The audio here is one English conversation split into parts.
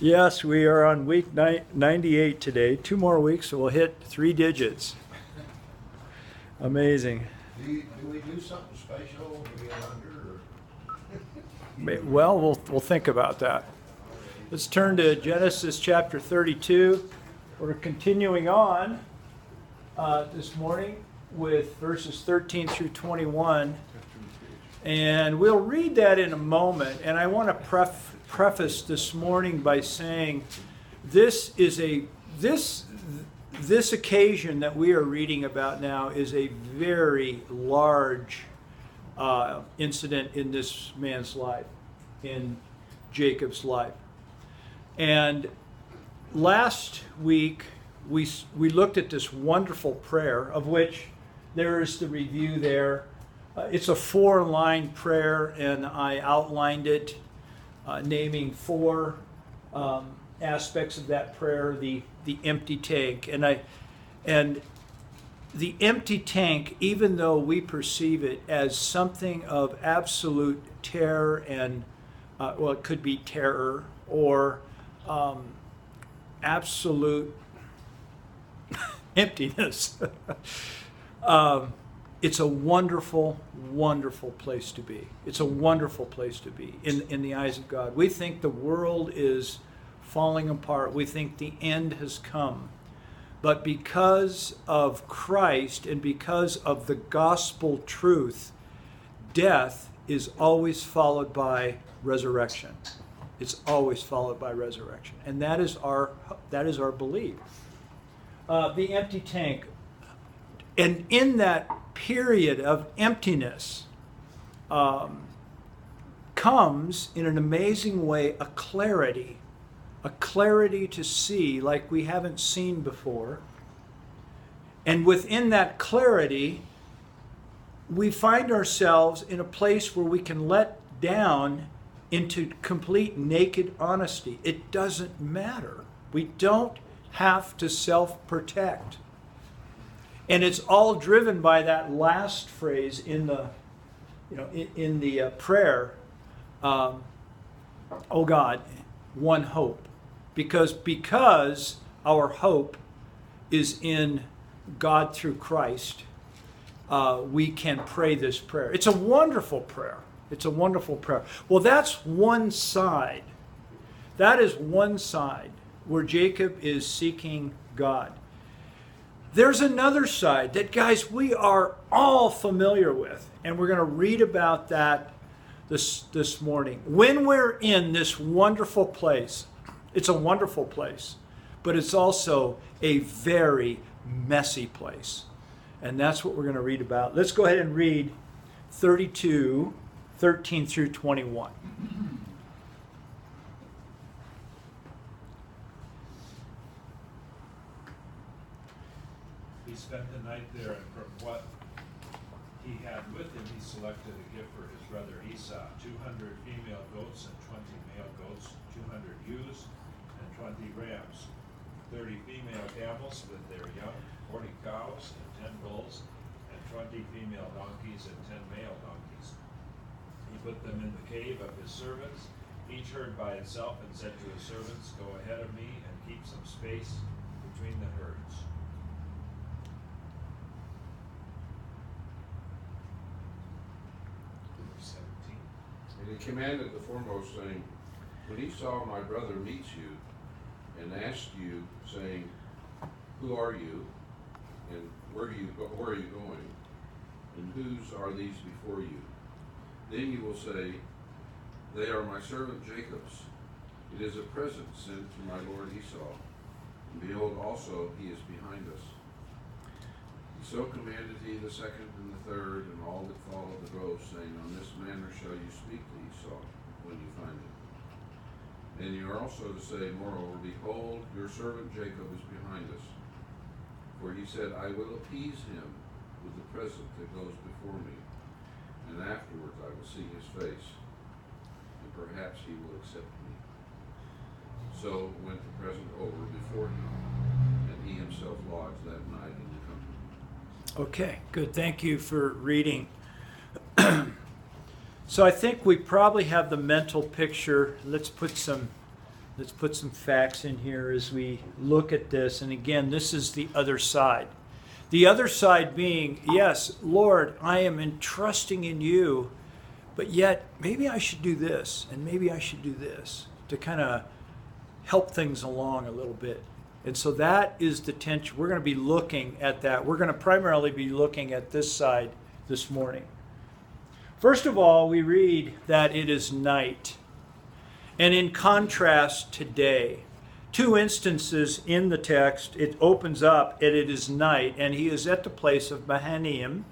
Yes, we are on week 98 today. 2 more weeks, so we'll hit 3 digits. Amazing. Do we do something special to get under? Well, we'll think about that. Let's turn to Genesis chapter 32. We're continuing on this morning with verses 13 through 21. And we'll read that in a moment. And I want to preface this morning by saying this occasion that we are reading about now is a very large incident in this man's life, in Jacob's life. And last week we looked at this wonderful prayer, of which there is the review there. It's a 4-line prayer, and I outlined it, naming 4 aspects of that prayer. The empty tank, and the empty tank, even though we perceive it as something of absolute terror and it could be terror or absolute emptiness. It's a wonderful, wonderful place to be. It's a wonderful place to be in the eyes of God. We think the world is falling apart. We think the end has come. But because of Christ and because of the gospel truth, death is always followed by resurrection. It's always followed by resurrection. And that is our belief. The empty tank. And in that period of emptiness comes, in an amazing way, a clarity to see like we haven't seen before. And within that clarity, we find ourselves in a place where we can let down into complete naked honesty. It doesn't matter. We don't have to self-protect. And it's all driven by that last phrase in the prayer. Oh God, one hope, because our hope is in God through Christ. We can pray this prayer. It's a wonderful prayer. It's a wonderful prayer. Well, that's one side. That is one side where Jacob is seeking God. There's another side that, guys, we are all familiar with, and we're going to read about that this morning. When we're in this wonderful place, it's a wonderful place, but it's also a very messy place. And that's what we're going to read about. Let's go ahead and read 32, 13 through 21. He spent the night there, and from what he had with him, he selected a gift for his brother Esau, 200 female goats and 20 male goats, 200 ewes and 20 rams, 30 female camels with their young, 40 cows and 10 bulls, and 20 female donkeys and 10 male donkeys. He put them in the cave of his servants, each herd by itself, and said to his servants, "Go ahead of me and keep some space between the herds." And he commanded the foremost, saying, "When Esau my brother meets you, and asks you, saying, 'Who are you? And where are you going? And whose are these before you?' Then you will say, 'They are my servant Jacob's. It is a present sent to my lord Esau. And behold, also he is behind us.' So commanded he the second and the third, and all that followed the grove, saying, 'On this manner shall you speak to Esau when you find him.' And you are also to say, moreover, 'Behold, your servant Jacob is behind us. For he said, I will appease him with the present that goes before me, and afterwards I will see his face, and perhaps he will accept me.' So went the present over before him, and he himself lodged that night in the company." Okay, good. Thank you for reading. So I think we probably have the mental picture. Let's put some Let's put some facts in here as we look at this. And again, this is the other side. The other side being, yes, Lord, I am entrusting in you, but yet maybe I should do this and maybe I should do this to kind of help things along a little bit. And so that is the tension. We're going to be looking at that. We're going to primarily be looking at this side this morning. First of all, we read that it is night. And in contrast to day, two instances in the text, it opens up and it is night, and he is at the place of Mahanaim,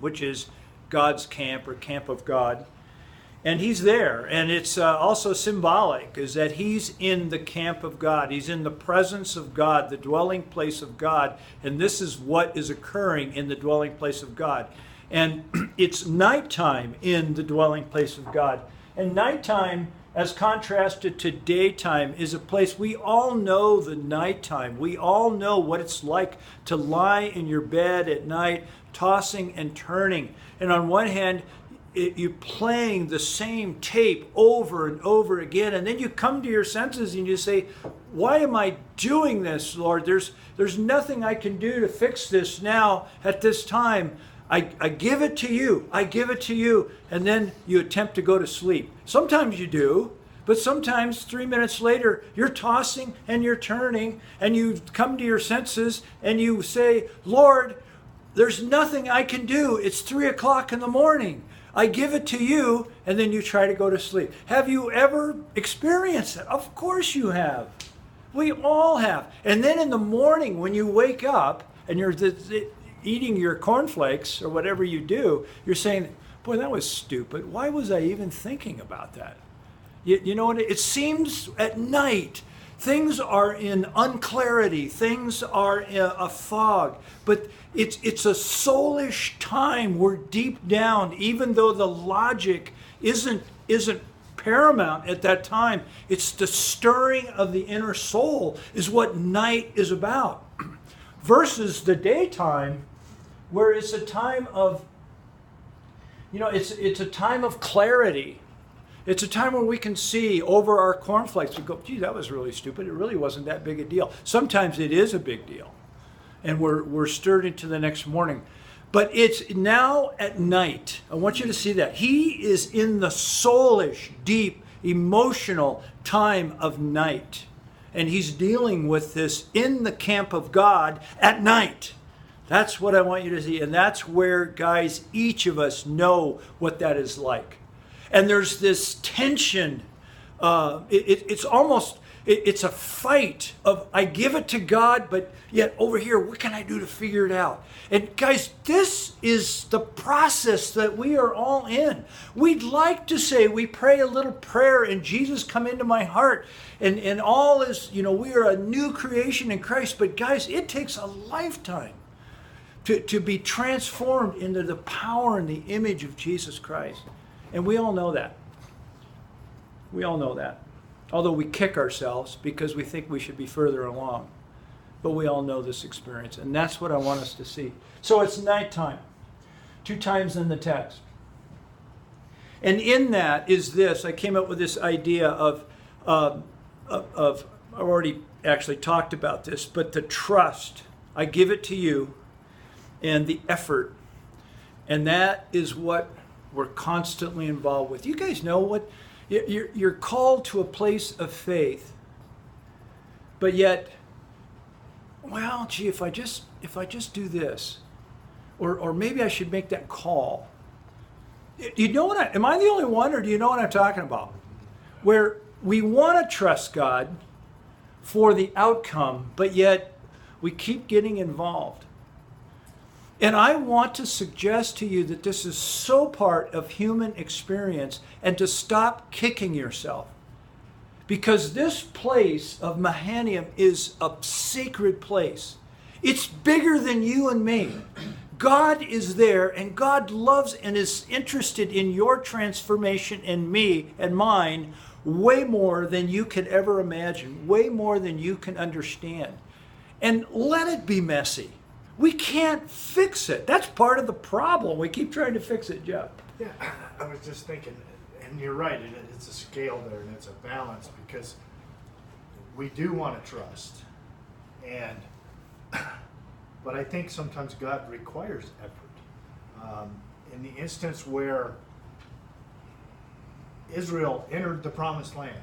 which is God's camp or camp of God. And he's there, and it's also symbolic, is that he's in the camp of God. He's in the presence of God, the dwelling place of God, and this is what is occurring in the dwelling place of God. And it's nighttime in the dwelling place of God. And nighttime, as contrasted to daytime, is a place we all know the nighttime. We all know what it's like to lie in your bed at night, tossing and turning. And on one hand, you're playing the same tape over and over again. And then you come to your senses and you say, why am I doing this, Lord? There's nothing I can do to fix this now at this time. I give it to you. I give it to you. And then you attempt to go to sleep. Sometimes you do, but sometimes 3 minutes later, you're tossing and you're turning and you come to your senses and you say, Lord, there's nothing I can do. It's 3 o'clock in the morning. I give it to you, and then you try to go to sleep. Have you ever experienced that? Of course you have. We all have. And then in the morning when you wake up and you're eating your cornflakes or whatever you do, you're saying, boy, that was stupid. Why was I even thinking about that? You know what? It seems at night things are in unclarity. Things are in a fog. But it's a soulish time. We're deep down, even though the logic isn't paramount at that time. It's the stirring of the inner soul is what night is about. Versus the daytime, where it's a time of, it's a time of clarity. It's a time when we can see over our cornflakes. We go, gee, that was really stupid. It really wasn't that big a deal. Sometimes it is a big deal. And we're stirred into the next morning. But it's now at night. I want you to see that. He is in the soulish, deep, emotional time of night. And he's dealing with this in the camp of God at night. That's what I want you to see. And that's where, guys, each of us know what that is like. And there's this tension. It's almost, it's a fight of, I give it to God, but yet over here, what can I do to figure it out? And guys, this is the process that we are all in. We'd like to say, we pray a little prayer and Jesus come into my heart and all is, we are a new creation in Christ. But guys, it takes a lifetime to be transformed into the power and the image of Jesus Christ. And we all know that. We all know that. Although we kick ourselves because we think we should be further along. But we all know this experience. And that's what I want us to see. So it's nighttime. 2 times in the text. And in that is this. I came up with this idea of I've already actually talked about this, but the trust. I give it to you. And the effort. And that is what we're constantly involved with. You guys know what? You're called to a place of faith. But yet, well, gee, if I just do this, or maybe I should make that call. Do you know what am I the only one, or do you know what I'm talking about? Where we want to trust God for the outcome, but yet we keep getting involved. And I want to suggest to you that this is so part of human experience and to stop kicking yourself. Because this place of Mahanaim is a sacred place. It's bigger than you and me. God is there and God loves and is interested in your transformation and me and mine way more than you could ever imagine, way more than you can understand. And let it be messy. We can't fix it. That's part of the problem. We keep trying to fix it, Jeff. Yeah, I was just thinking, And you're right, it's a scale there and it's a balance because we do want to trust. But I think sometimes God requires effort. In the instance where Israel entered the promised land,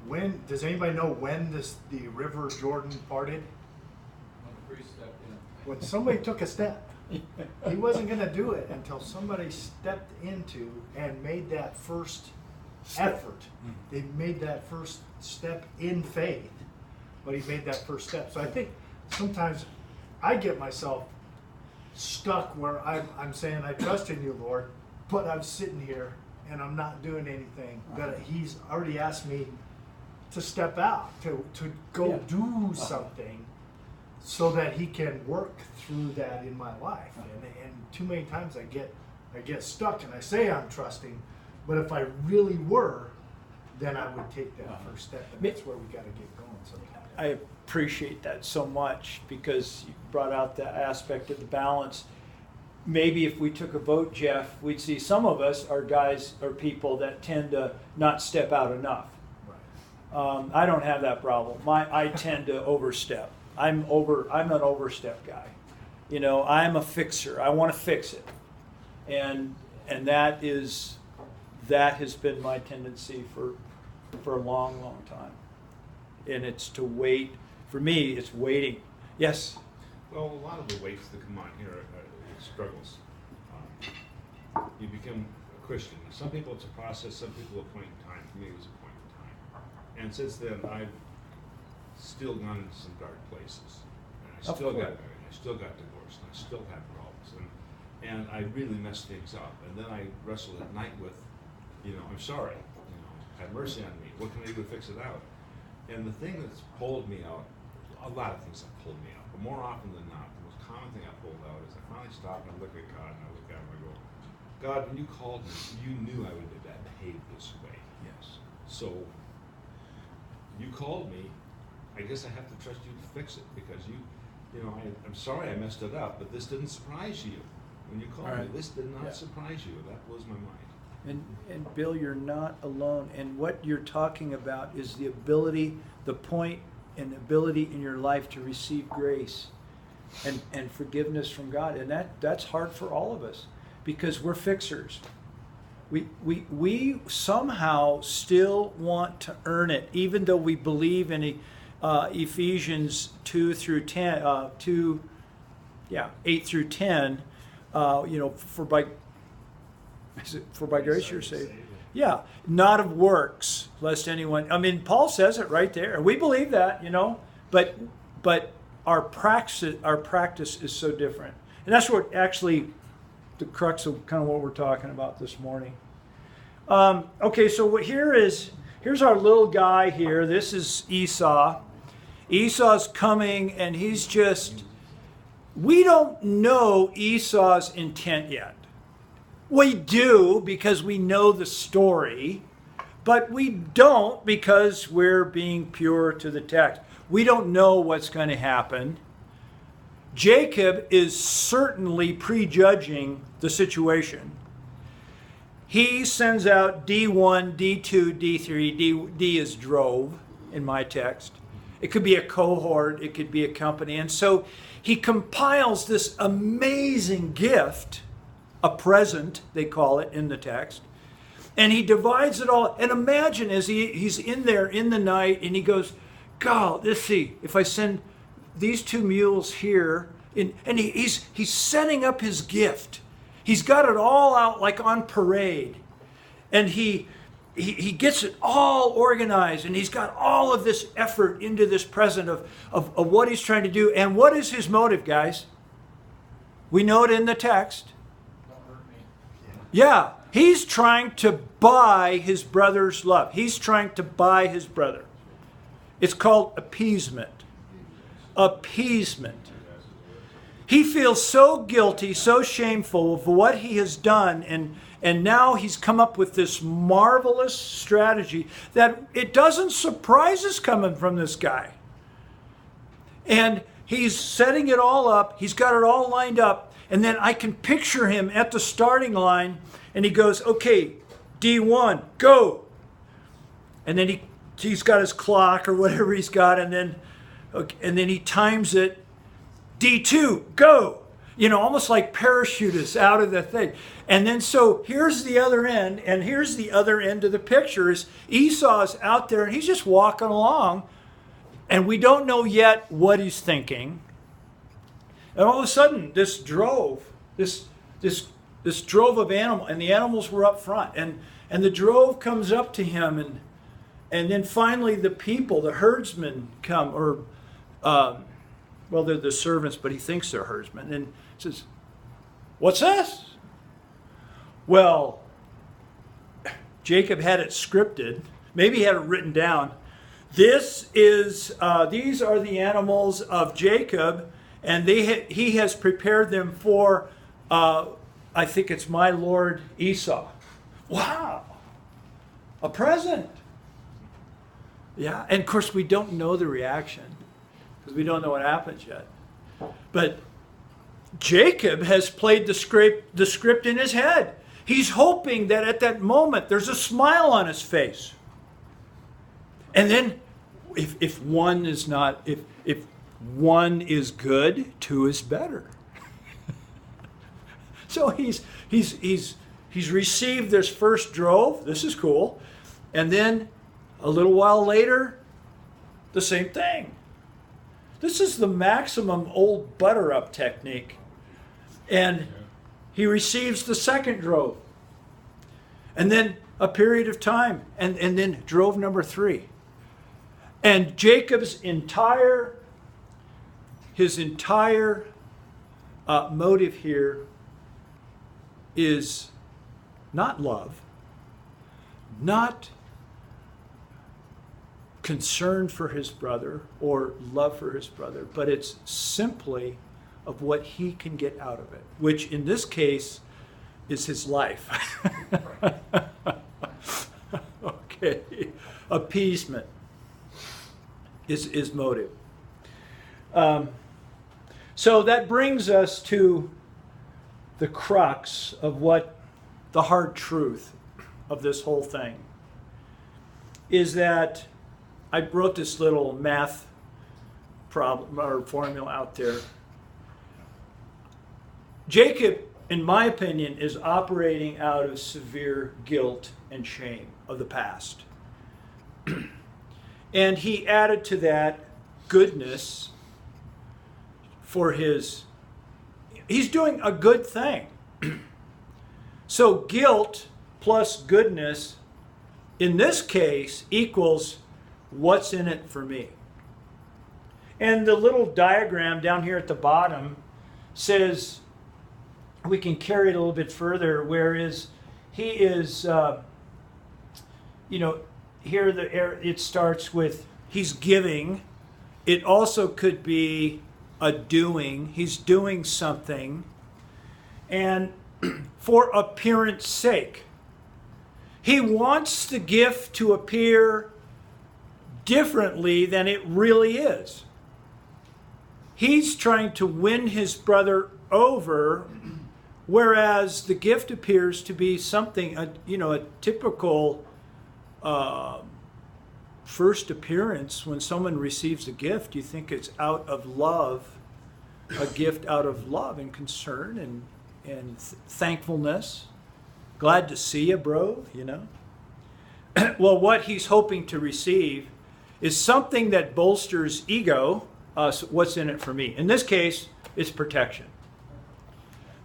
when does anybody know when the river Jordan parted? When somebody took a step. He wasn't going to do it until somebody stepped into and made that first effort. They made that first step in faith, but he made that first step. So I think sometimes I get myself stuck where I'm saying, I trust in you, Lord, but I'm sitting here and I'm not doing anything. But he's already asked me to step out, to go do something so that he can work through that in my life. And too many times I get stuck and I say I'm trusting, but if I really were, then I would take that first step, and that's where we got to get going sometimes. I appreciate that so much because you brought out the aspect of the balance. Maybe if we took a vote, Jeff, we'd see some of us are guys or people that tend to not step out enough. Right. I don't have that problem. I tend to overstep. I'm an overstep guy. You know, I'm a fixer. I want to fix it, and that has been my tendency for a long, long time. And it's to wait. For me, it's waiting. Yes. Well, a lot of the weights that come on here are struggles. You become a Christian. Some people it's a process, some people a point in time. For me, it was a point in time. And since then, I've still gone into some dark places. And I still got married, I still got divorced, and I still have problems. And I really messed things up. And then I wrestled at night with, I'm sorry, have mercy on me. What can I do to fix it out? And the thing that's pulled me out, a lot of things have pulled me out, but more often than not, the most common thing I pulled out is I finally stopped and I look at God and I look at him and I go, God, when you called me, you knew I would behave this way. Yes. So you called me. I guess I have to trust you to fix it because I'm sorry I messed it up, but this didn't surprise you. When you called me, this did not surprise you. That blows my mind. And Bill, you're not alone. And what you're talking about is the ability, the point and ability in your life to receive grace and forgiveness from God. And that's hard for all of us because we're fixers. We somehow still want to earn it, even though we believe in Ephesians 2 through 10, 8 through 10. For by grace you're saved. Yeah, not of works, lest anyone. I mean, Paul says it right there. We believe that, but our practice is so different, and that's what actually the crux of kind of what we're talking about this morning. Okay, so here's our little guy here. This is Esau. Esau's coming, and he's just. We don't know Esau's intent yet. We do because we know the story, but we don't because we're being pure to the text. We don't know what's going to happen. Jacob is certainly prejudging the situation. He sends out D1, D2, D3. D is drove in my text. It could be a cohort. It could be a company. And so he compiles this amazing gift, a present, they call it in the text. And he divides it all. And imagine as he's in there in the night and he goes, God, let's see, if I send these 2 mules here, and he's setting up his gift. He's got it all out like on parade. And he gets it all organized, and he's got all of this effort into this present of what he's trying to do. And what is his motive, guys? We know it in the text. Yeah, he's trying to buy his brother's love. He's trying to buy his brother. It's called appeasement. Appeasement. He feels so guilty, so shameful of what he has done, and now he's come up with this marvelous strategy that it doesn't surprise us coming from this guy. And he's setting it all up. He's got it all lined up. And then I can picture him at the starting line, and he goes, okay, D1, go. And then he's got his clock or whatever he's got, and then he times it. D2, go. You know, almost like parachutists out of the thing. And then so here's the other end, and here's the other end of the picture is Esau's out there, and he's just walking along, and we don't know yet what he's thinking. And all of a sudden, this drove of animals, and the animals were up front, and the drove comes up to him, and then finally the people, the herdsmen come, or well, they're the servants, but he thinks they're herdsmen, and says, "What's this?" Well, Jacob had it scripted. Maybe he had it written down. These are the animals of Jacob, and he has prepared them for, I think it's my lord Esau. Wow, a present. Yeah, and of course we don't know the reaction because we don't know what happens yet. But Jacob has played the script in his head. He's hoping that at that moment there's a smile on his face. And then if one is not, if one is good, two is better. So he's received this first drove. This is cool. And then a little while later, the same thing. This is the maximum old butter up technique. And he receives the second drove. And then a period of time. And then drove number 3. And Jacob's entire motive here is not love, not concern for his brother or love for his brother, but it's simply of what he can get out of it, which in this case is his life. Okay, appeasement is motive. So that brings us to the crux of what the hard truth of this whole thing is, that I wrote this little math problem or formula out there. Jacob, in my opinion, is operating out of severe guilt and shame of the past. And he added to that goodness for he's doing a good thing. So guilt plus goodness, in this case, equals what's in it for me. And the little diagram down here at the bottom says, we can carry it a little bit further, whereas he is, here it starts with he's giving. It also could be a doing. He's doing something. And for appearance sake. He wants the gift to appear differently than it really is. He's trying to win his brother over, whereas the gift appears to be something, a typical first appearance. When someone receives a gift, you think it's out of love, a gift out of love and concern and thankfulness. Glad to see you, bro, Well, what he's hoping to receive is something that bolsters ego. What's in it for me? In this case, it's protection.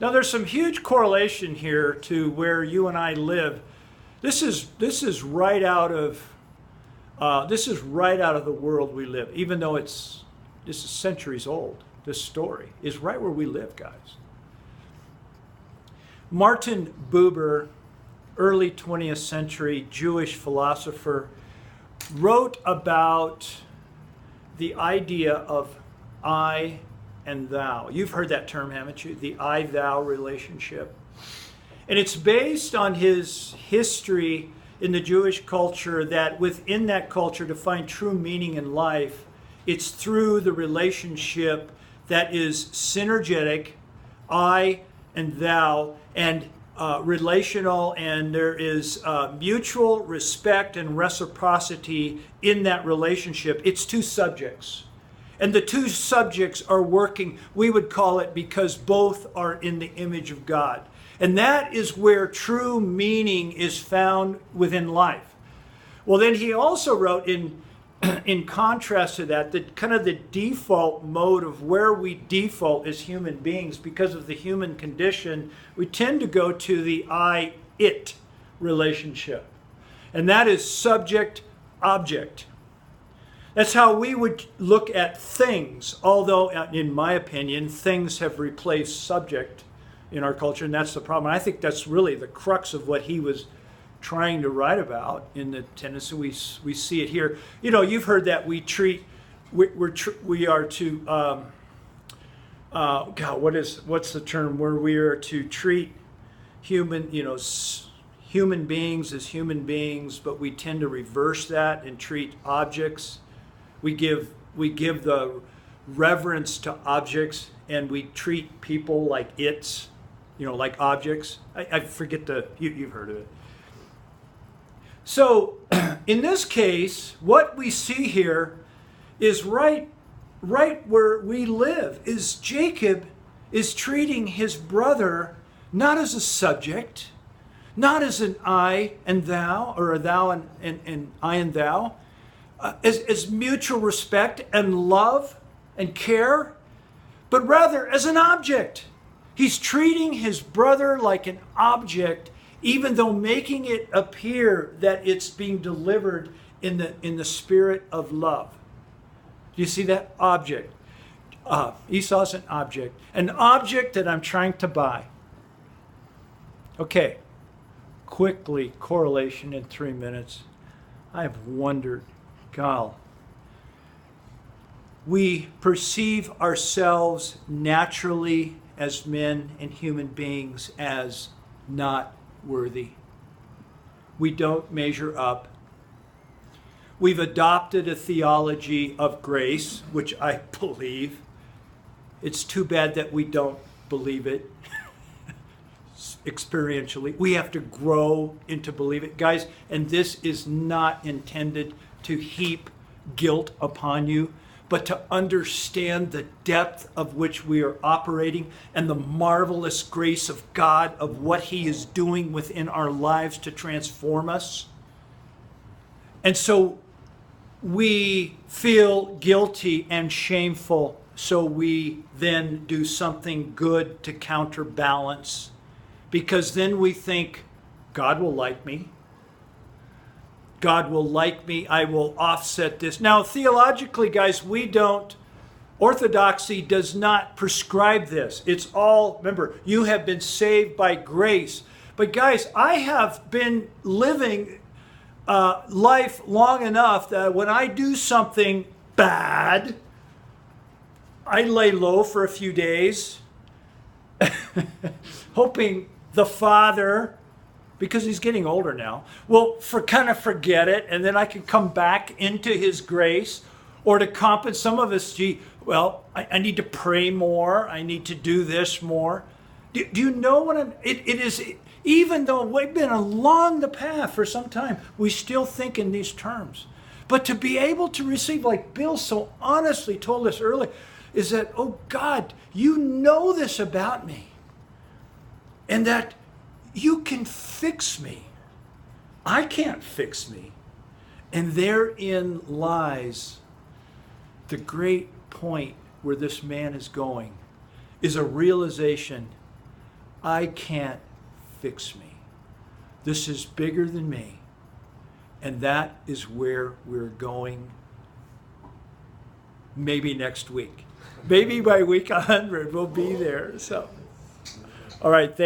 Now, there's some huge correlation here to where you and I live. This is right out of the world we live. Even though this is centuries old, this story is right where we live, guys. Martin Buber, early 20th century Jewish philosopher, wrote about the idea of I and thou. You've heard that term, haven't you? The I-thou relationship. And it's based on his history in the Jewish culture, that within that culture, to find true meaning in life, it's through the relationship that is synergetic, I and thou, and relational, and there is mutual respect and reciprocity in that relationship. It's two subjects. And the two subjects are working, we would call it, because both are in the image of God. And that is where true meaning is found within life. Well, then he also wrote in contrast to that, kind of the default mode of where we default as human beings because of the human condition, we tend to go to the I-it relationship. And that is subject-object. That's how we would look at things, although, in my opinion, things have replaced subject in our culture, and that's the problem. I think that's really the crux of what he was trying to write about in the tendency. We see it here. You know, you've heard that we are to God, what's the term where we are to treat human beings as human beings, but we tend to reverse that and treat objects. We give the reverence to objects, and we treat people like it's, like objects. I forget you've heard of it. So, in this case, what we see here is right where we live, is Jacob is treating his brother not as a subject, not as an I and thou, or a thou and I and thou, as mutual respect and love and care, but rather as an object. He's treating his brother like an object, even though making it appear that it's being delivered in the spirit of love. Do you see that? Object. Esau's an object that I'm trying to buy. Okay, quickly, correlation in 3 minutes. I have wondered, we perceive ourselves naturally as men and human beings as not worthy. We don't measure up. We've adopted a theology of grace, which I believe. It's too bad that we don't believe it experientially. We have to grow into believe it. Guys, and this is not intended to heap guilt upon you, but to understand the depth of which we are operating and the marvelous grace of God, of what He is doing within our lives to transform us. And so we feel guilty and shameful, so we then do something good to counterbalance, because then we think, God will like me. God will like me. I will offset this. Now, theologically, guys, Orthodoxy does not prescribe this. It's all, remember, you have been saved by grace. But guys, I have been living life long enough that when I do something bad, I lay low for a few days, hoping the Father, because he's getting older now, will forget it, and then I can come back into his grace, or to compensate. Some of us, I need to pray more, I need to do this more. Do you know what it is, even though we've been along the path for some time, we still think in these terms. But to be able to receive, like Bill so honestly told us earlier, is that, oh God, you know this about me, and that you can fix me. I can't fix me. And therein lies the great point where this man is going, is a realization, I can't fix me. This is bigger than me. And that is where we're going maybe next week. Maybe by week 100 we'll be there. So, all right, thank you.